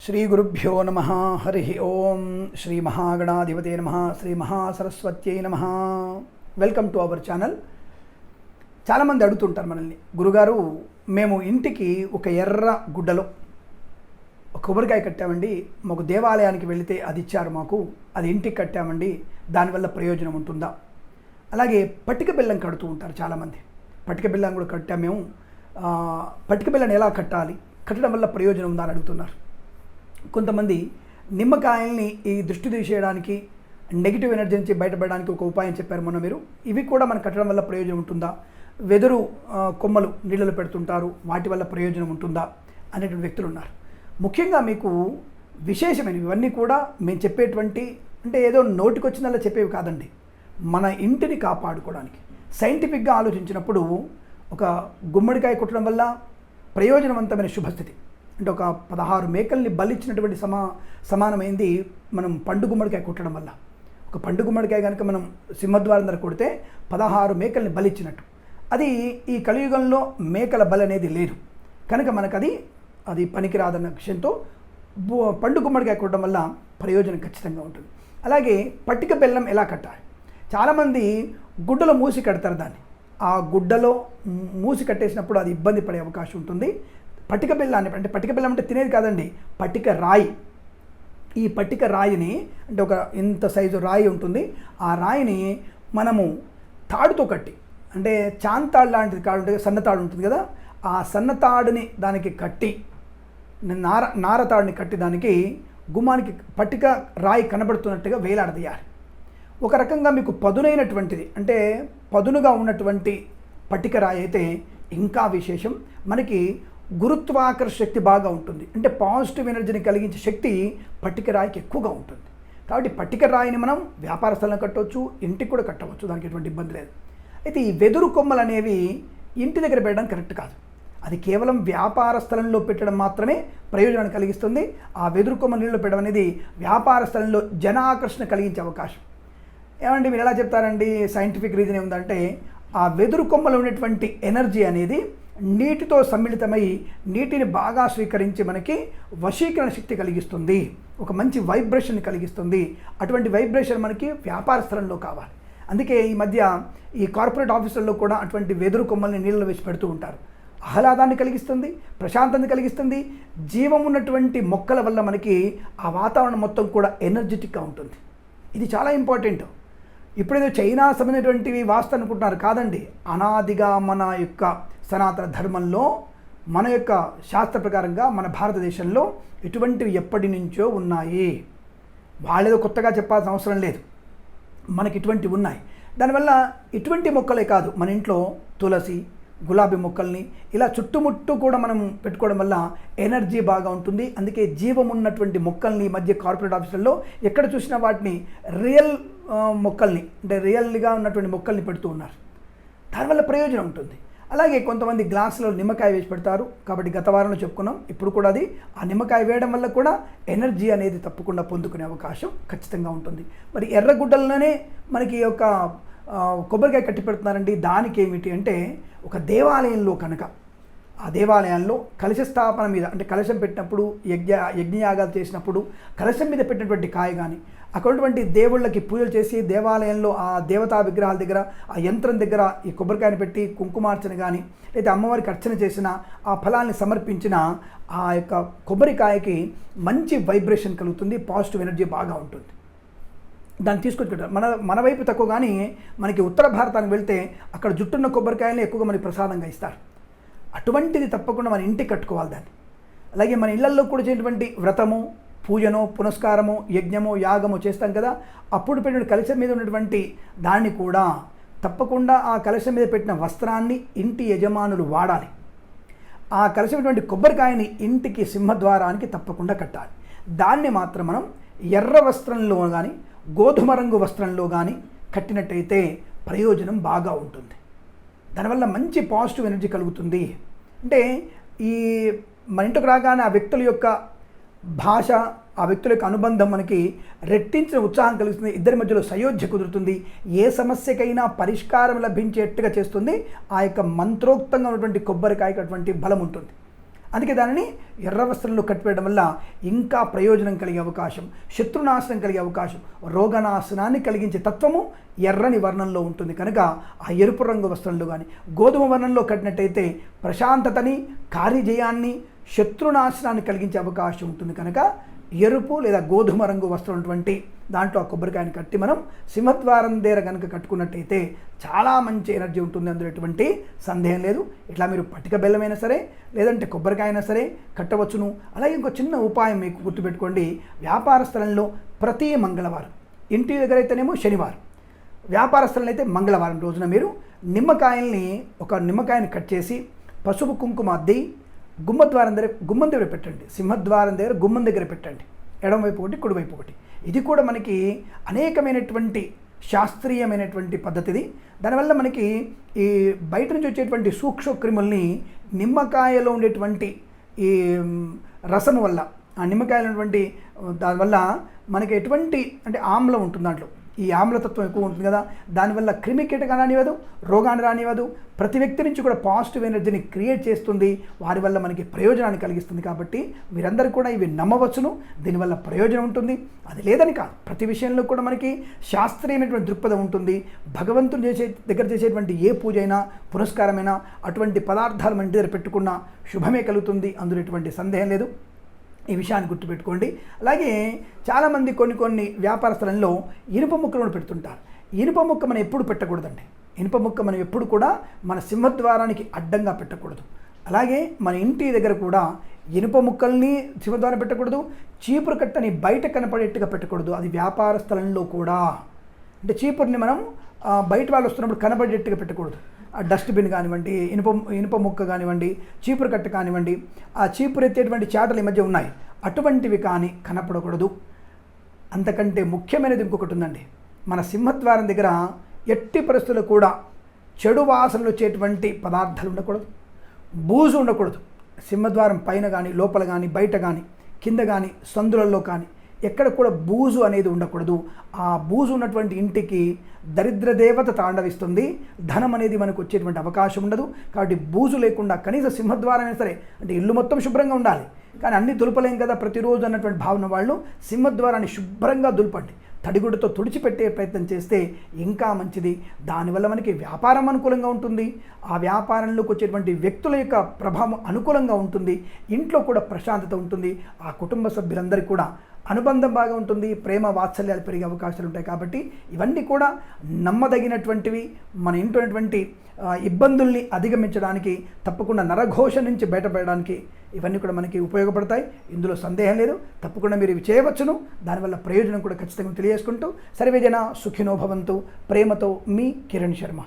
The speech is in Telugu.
శ్రీ గురుభ్యో నమ. హరి ఓం. శ్రీ మహాగణాధిపతే నమ. శ్రీ మహాసరస్వత్యై నమ. Welcome to our channel. చాలామంది అడుగుతుంటారు మనల్ని, గురుగారు మేము ఇంటికి ఒక ఎర్ర గుడ్డలో ఒక కొబ్బరికాయ కట్టామండి, మాకు దేవాలయానికి వెళితే అది ఇచ్చారు, మాకు అది ఇంటికి కట్టామండి, దానివల్ల ప్రయోజనం ఉంటుందా? అలాగే పట్టిక బెల్లం కడుతూ ఉంటారు చాలామంది. పట్టిక బెల్లం కూడా కట్టాము మేము, పట్టిక బెల్లం ఎలా కట్టాలి, కట్టడం వల్ల ప్రయోజనం ఉందా అని అడుగుతున్నారు. కొంతమంది నిమ్మకాయల్ని ఈ దృష్టి తీసేయడానికి, నెగిటివ్ ఎనర్జీ నుంచి బయటపడడానికి ఒక ఉపాయం చెప్పారు మొన్న మీరు. ఇవి కూడా మనం కట్టడం వల్ల ప్రయోజనం ఉంటుందా? వెదురు కొమ్మలు నీళ్ళలో పెడుతుంటారు, వాటి వల్ల ప్రయోజనం ఉంటుందా అనేటువంటి వ్యక్తులు ఉన్నారు. ముఖ్యంగా మీకు విశేషమైనవి ఇవన్నీ కూడా మేము చెప్పేటువంటి, అంటే ఏదో నోటికొచ్చినలా చెప్పేవి కాదండి, మన ఇంటిని కాపాడుకోవడానికి సైంటిఫిక్గా ఆలోచించినప్పుడు ఒక గుమ్మడికాయ కుట్టడం వల్ల ప్రయోజనవంతమైన శుభస్థితి. అంటే ఒక 16 మేకల్ని బలిచ్చినటువంటి సమానమైంది మనం పండు గుమ్మడికాయ కుట్టడం వల్ల. ఒక పండు గుమ్మడికాయ కనుక మనం సింహద్వారం దగ్గర కొడితే 16 మేకల్ని బలిచ్చినట్టు. అది ఈ కలియుగంలో మేకల బలి అనేది లేదు కనుక మనకు అది పనికిరాదన్న విషయంతో పండు గుమ్మడికాయ కుట్టడం వల్ల ప్రయోజనం ఖచ్చితంగా ఉంటుంది. అలాగే పట్టిక బెల్లం ఎలా కట్టాలి? చాలామంది గుడ్డలో మూసి కడతారు దాన్ని. ఆ గుడ్డలో మూసి కట్టేసినప్పుడు అది ఇబ్బంది పడే అవకాశం ఉంటుంది. పట్టిక బెల్లాన్ని, అంటే పట్టిక బెల్లం అంటే తినేది కాదండి, పట్టిక రాయి. ఈ పట్టిక రాయిని, అంటే ఒక ఇంత సైజు రాయి ఉంటుంది, ఆ రాయిని మనము తాడుతో కట్టి, అంటే చాంతాడు లాంటిది కాడు ఉంటుంది, సన్నతాడు ఉంటుంది కదా, ఆ సన్నతాడుని దానికి కట్టి, నారతాడుని కట్టి దానికి గుమ్మానికి పట్టిక రాయి కనబడుతున్నట్టుగా వేలాడదీయాలి. ఒక రకంగా మీకు పదునైనటువంటిది, అంటే పదునుగా ఉన్నటువంటి పట్టిక రాయి అయితే ఇంకా విశేషం. మనకి గురుత్వాకర్షణ శక్తి బాగా ఉంటుంది, అంటే పాజిటివ్ ఎనర్జీని కలిగించే శక్తి పట్టిక రాయికి ఎక్కువగా ఉంటుంది. కాబట్టి పట్టిక రాయిని మనం వ్యాపార స్థలంలో కట్టవచ్చు, ఇంటికి కూడా కట్టవచ్చు, దానికి ఎటువంటి ఇబ్బంది లేదు. అయితే ఈ వెదురు కొమ్మలు అనేవి ఇంటి దగ్గర పెట్టడం కరెక్ట్ కాదు. అది కేవలం వ్యాపార స్థలంలో పెట్టడం మాత్రమే ప్రయోజనాన్ని కలిగిస్తుంది. ఆ వెదురు కొమ్మలు నీళ్ళు పెట్టడం అనేది వ్యాపార స్థలంలో జన ఆకర్షణ కలిగించే అవకాశం. ఏమండి మీరు ఎలా చెప్తారండి, సైంటిఫిక్ రీజన్ ఏముందంటే, ఆ వెదురు కొమ్మలో ఉన్నటువంటి ఎనర్జీ అనేది నీటితో సమ్మిళితమై నీటిని బాగా స్వీకరించి మనకి వశీకరణ శక్తి కలిగిస్తుంది, ఒక మంచి వైబ్రేషన్ కలిగిస్తుంది. అటువంటి వైబ్రేషన్ మనకి వ్యాపార స్థలంలో కావాలి. అందుకే ఈ మధ్య ఈ కార్పొరేట్ ఆఫీసుల్లో కూడా అటువంటి వెదురు కొమ్మల్ని నీళ్ళలో వేసి పెడుతూ ఉంటారు. ఆహ్లాదాన్ని కలిగిస్తుంది, ప్రశాంతాన్ని కలిగిస్తుంది. జీవం ఉన్నటువంటి మొక్కల వల్ల మనకి ఆ వాతావరణం మొత్తం కూడా ఎనర్జెటిక్గా ఉంటుంది. ఇది చాలా ఇంపార్టెంట్. ఇప్పుడేదో చైనా సంబంధించినటువంటివి వాస్తు అనుకుంటున్నారు, కాదండి. అనాదిగా మన యొక్క సనాతన ధర్మంలో, మన యొక్క శాస్త్ర ప్రకారంగా మన భారతదేశంలో ఇటువంటివి ఎప్పటి నుంచో ఉన్నాయి. వాళ్ళేదో కొత్తగా చెప్పాల్సిన అవసరం లేదు, మనకి ఇటువంటివి ఉన్నాయి. దానివల్ల ఇటువంటి మొక్కలే కాదు, మన ఇంట్లో తులసి, గులాబీ మొక్కల్ని ఇలా చుట్టుముట్టు కూడా మనం పెట్టుకోవడం వల్ల ఎనర్జీ బాగా ఉంటుంది. అందుకే జీవం ఉన్నటువంటి మొక్కల్ని ఈ మధ్య కార్పొరేట్ ఆఫీసుల్లో ఎక్కడ చూసినా వాటిని రియల్ మొక్కల్ని, అంటే రియల్గా ఉన్నటువంటి మొక్కల్ని పెడుతూ ఉన్నారు. దానివల్ల ప్రయోజనం ఉంటుంది. అలాగే కొంతమంది గ్లాసులో నిమ్మకాయ వేసి పెడతారు, కాబట్టి గత వారంలో చెప్పుకున్నాం. ఇప్పుడు కూడా అది ఆ నిమ్మకాయ వేయడం వల్ల కూడా ఎనర్జీ అనేది తప్పకుండా పొందుకునే అవకాశం ఖచ్చితంగా ఉంటుంది. మరి ఎర్రగుడ్డల్లోనే మనకి ఒక కొబ్బరికాయ కట్టి పెడుతున్నారండి. దానికి ఏమిటి అంటే, ఒక దేవాలయంలో కనుక ఆ దేవాలయాల్లో కలశ స్థాపన మీద, అంటే కలశం పెట్టినప్పుడు యజ్ఞయాగాలు చేసినప్పుడు కలశం మీద పెట్టినటువంటి కాయ కానీ, అక్కడటువంటి దేవుళ్ళకి పూజలు చేసి దేవాలయంలో ఆ దేవతా విగ్రహాల దగ్గర, ఆ యంత్రం దగ్గర ఈ కొబ్బరికాయని పెట్టి కుంకుమార్చన కానీ, లేదా అమ్మవారికి అర్చన చేసిన ఆ ఫలాన్ని సమర్పించిన ఆ యొక్క కొబ్బరికాయకి మంచి వైబ్రేషన్ కలుగుతుంది, పాజిటివ్ ఎనర్జీ బాగా ఉంటుంది. దాన్ని తీసుకొచ్చుకుంటారు. మన వైపు తక్కువ, కానీ మనకి ఉత్తర భారతానికి వెళ్తే అక్కడ జుట్టున్న కొబ్బరికాయలు ఎక్కువగా మనకి ప్రసాదంగా ఇస్తారు. అటువంటిది తప్పకుండా మన ఇంటికి కట్టుకోవాలి దాన్ని. అలాగే మన ఇళ్లల్లో కూడా చేసినటువంటి వ్రతము, పూజనో, పునస్కారము, యజ్ఞమో, యాగమో చేస్తాం కదా, అప్పుడు పెట్టిన కలశం మీద ఉన్నటువంటి దాన్ని కూడా తప్పకుండా ఆ కలశం మీద పెట్టిన వస్త్రాన్ని ఇంటి యజమానులు వాడాలి. ఆ కలశమైనటువంటి కొబ్బరికాయని ఇంటికి సింహద్వారానికి తప్పకుండా కట్టాలి. దాన్ని మాత్రం మనం ఎర్ర వస్త్రంలో కానీ, గోధుమ రంగు వస్త్రంలో కానీ కట్టినట్టయితే ప్రయోజనం బాగా ఉంటుంది. దానివల్ల మంచి పాజిటివ్ ఎనర్జీ కలుగుతుంది. అంటే ఈ మన ఇంటికి రాగానే ఆ వ్యక్తుల యొక్క భాష, ఆ వ్యక్తుల యొక్క అనుబంధం మనకి రెట్టించిన ఉత్సాహం కలుగుతుంది. ఇద్దరి మధ్యలో సయోధ్య కుదురుతుంది. ఏ సమస్యకైనా పరిష్కారం లభించేట్టుగా చేస్తుంది. ఆ యొక్క మంత్రోక్తంగా ఉన్నటువంటి కొబ్బరికాయకి అటువంటి బలం ఉంటుంది. అందుకే దానిని ఎర్ర వస్త్రంలో కట్టివేయడం వల్ల ఇంకా ప్రయోజనం కలిగే అవకాశం, శత్రునాశనం కలిగే అవకాశం, రోగనాశనాన్ని కలిగించే తత్వము ఎర్రని వర్ణంలో ఉంటుంది. కనుక ఆ ఎరుపు రంగు వస్త్రంలో కానీ గోధుమ వర్ణంలో కట్టినట్టయితే ప్రశాంతతని, కార్యజయాన్ని, శత్రునాశనాన్ని కలిగించే అవకాశం ఉంటుంది. కనుక ఎరుపు లేదా గోధుమ రంగు వస్త్రం ఉన్నటువంటి దాంట్లో ఆ కొబ్బరికాయని కట్టి మనం సింహద్వారం దగ్గర కనుక కట్టుకున్నట్టయితే చాలా మంచి ఎనర్జీ ఉంటుంది, అందులో ఎటువంటి సందేహం లేదు. ఇట్లా మీరు పటిక బెల్లమైనా సరే లేదంటే కొబ్బరికాయ అయినా సరే కట్టవచ్చును. అలాగే ఇంకో చిన్న ఉపాయం మీకు గుర్తుపెట్టుకోండి, వ్యాపార స్థలంలో ప్రతి మంగళవారం, ఇంటి దగ్గర అయితేనేమో శనివారం, వ్యాపార స్థలంలో అయితే మంగళవారం రోజున మీరు ఒక నిమ్మకాయని కట్ చేసి పసుపు కుంకుమ అద్ది గుమ్మం దగ్గర పెట్టండి. సింహద్వారం దగ్గర గుమ్మం దగ్గర పెట్టండి, ఎడమవైపు ఒకటి కుడివైపు ఒకటి. ఇది కూడా మనకి అనేకమైనటువంటి శాస్త్రీయమైనటువంటి పద్ధతిది. దానివల్ల మనకి ఈ బయట నుంచి వచ్చేటువంటి సూక్ష్మ క్రిముల్ని నిమ్మకాయలో ఉండేటువంటి ఈ రసము వల్ల, ఆ నిమ్మకాయలో ఉన్నటువంటి దానివల్ల మనకి ఎటువంటి అంటే ఆమ్లం ఉంటుంది దాంట్లో, ఈ ఆమ్లతత్వం ఎక్కువ ఉంటుంది కదా, దానివల్ల క్రిమి కీటకాన్ని రానివ్వదు, రోగాన్ని రానివ్వదు, ప్రతి వ్యక్తి నుంచి కూడా పాజిటివ్ ఎనర్జీని క్రియేట్ చేస్తుంది, వారి వల్ల మనకి ప్రయోజనాన్ని కలిగిస్తుంది. కాబట్టి మీరందరూ కూడా ఇవి నమ్మవచ్చును, దీనివల్ల ప్రయోజనం ఉంటుంది. అది లేదని కాదు, ప్రతి విషయంలో కూడా మనకి శాస్త్రీయమైనటువంటి దృక్పథం ఉంటుంది. భగవంతుడు దగ్గర చేసేటువంటి ఏ పూజ అయినా పురస్కారమైనా అటువంటి పదార్థాలు మన ఇంటి దగ్గర పెట్టుకున్న శుభమే కలుగుతుంది, అందులో ఎటువంటి సందేహం లేదు. ఈ విషయాన్ని గుర్తుపెట్టుకోండి. అలాగే చాలామంది కొన్ని వ్యాపార స్థలంలో ఇనుప ముక్కలను పెడుతుంటారు. ఇనుప ముక్క మనం ఎప్పుడు పెట్టకూడదండి. ఇనుప ముక్క మనం ఎప్పుడు కూడా మన సింహద్వారానికి అడ్డంగా పెట్టకూడదు. అలాగే మన ఇంటి దగ్గర కూడా ఇనుప ముక్కల్ని సింహద్వారం పెట్టకూడదు, చీపురు కట్టని బయట కనపడేట్టుగా పెట్టకూడదు. అది వ్యాపార స్థలంలో కూడా, అంటే చీపురుని మనం బయట వాళ్ళు వస్తున్నప్పుడు కనబడేట్టుగా పెట్టకూడదు. డస్ట్బిన్ కానివ్వండి, ఇనుప ముక్క కానివ్వండి, చీపురు కట్ట కానివ్వండి, ఆ చీపురు ఎత్తేటువంటి చాటలు ఈ మధ్య ఉన్నాయి, అటువంటివి కానీ కనపడకూడదు. అంతకంటే ముఖ్యమైనది ఇంకొకటి ఉందండి, మన సింహద్వారం దగ్గర ఎట్టి పరిస్థితుల్లో కూడా చెడు వాసనలు వచ్చేటువంటి పదార్థాలు ఉండకూడదు, బూజు ఉండకూడదు. సింహద్వారం పైన కానీ, లోపల కానీ, బయట కానీ, కింద కానీ, సందులలో కానీ ఎక్కడ కూడా బూజు అనేది ఉండకూడదు. ఆ బూజు ఉన్నటువంటి ఇంటికి దరిద్ర దేవత తాండవిస్తుంది, ధనం అనేది మనకు వచ్చేటువంటి అవకాశం ఉండదు. కాబట్టి బూజు లేకుండా కనీసం సింహద్వారం అయినా సరే, అంటే ఇల్లు మొత్తం శుభ్రంగా ఉండాలి, కానీ అన్నీ దులపలేం కదా ప్రతిరోజు అన్నటువంటి భావన వాళ్ళు సింహద్వారాన్ని శుభ్రంగా దులపండి. తడిగుడ్డతో తుడిచిపెట్టే ప్రయత్నం చేస్తే ఇంకా మంచిది. దానివల్ల మనకి వ్యాపారం అనుకూలంగా ఉంటుంది, ఆ వ్యాపారంలోకి వచ్చేటువంటి వ్యక్తుల యొక్క ప్రభావం అనుకూలంగా ఉంటుంది, ఇంట్లో కూడా ప్రశాంతత ఉంటుంది, ఆ కుటుంబ సభ్యులందరికీ కూడా అనుబంధం బాగా ఉంటుంది, ప్రేమ వాత్సల్యాలు పెరిగే అవకాశాలు ఉంటాయి. కాబట్టి ఇవన్నీ కూడా నమ్మదగినటువంటివి. మన ఇంట్లో ఉన్నటువంటి ఇబ్బందుల్ని అధిగమించడానికి, తప్పకుండా నరఘోష నుంచి బయటపడడానికి ఇవన్నీ కూడా మనకి ఉపయోగపడతాయి, ఇందులో సందేహం లేదు. తప్పకుండా మీరు ఇవి చేయవచ్చును, దానివల్ల ప్రయోజనం కూడా ఖచ్చితంగా తెలియజేసుకుంటూ సర్వేజన సుఖినో భవంతు. ప్రేమతో మీ కిరణ్ శర్మ.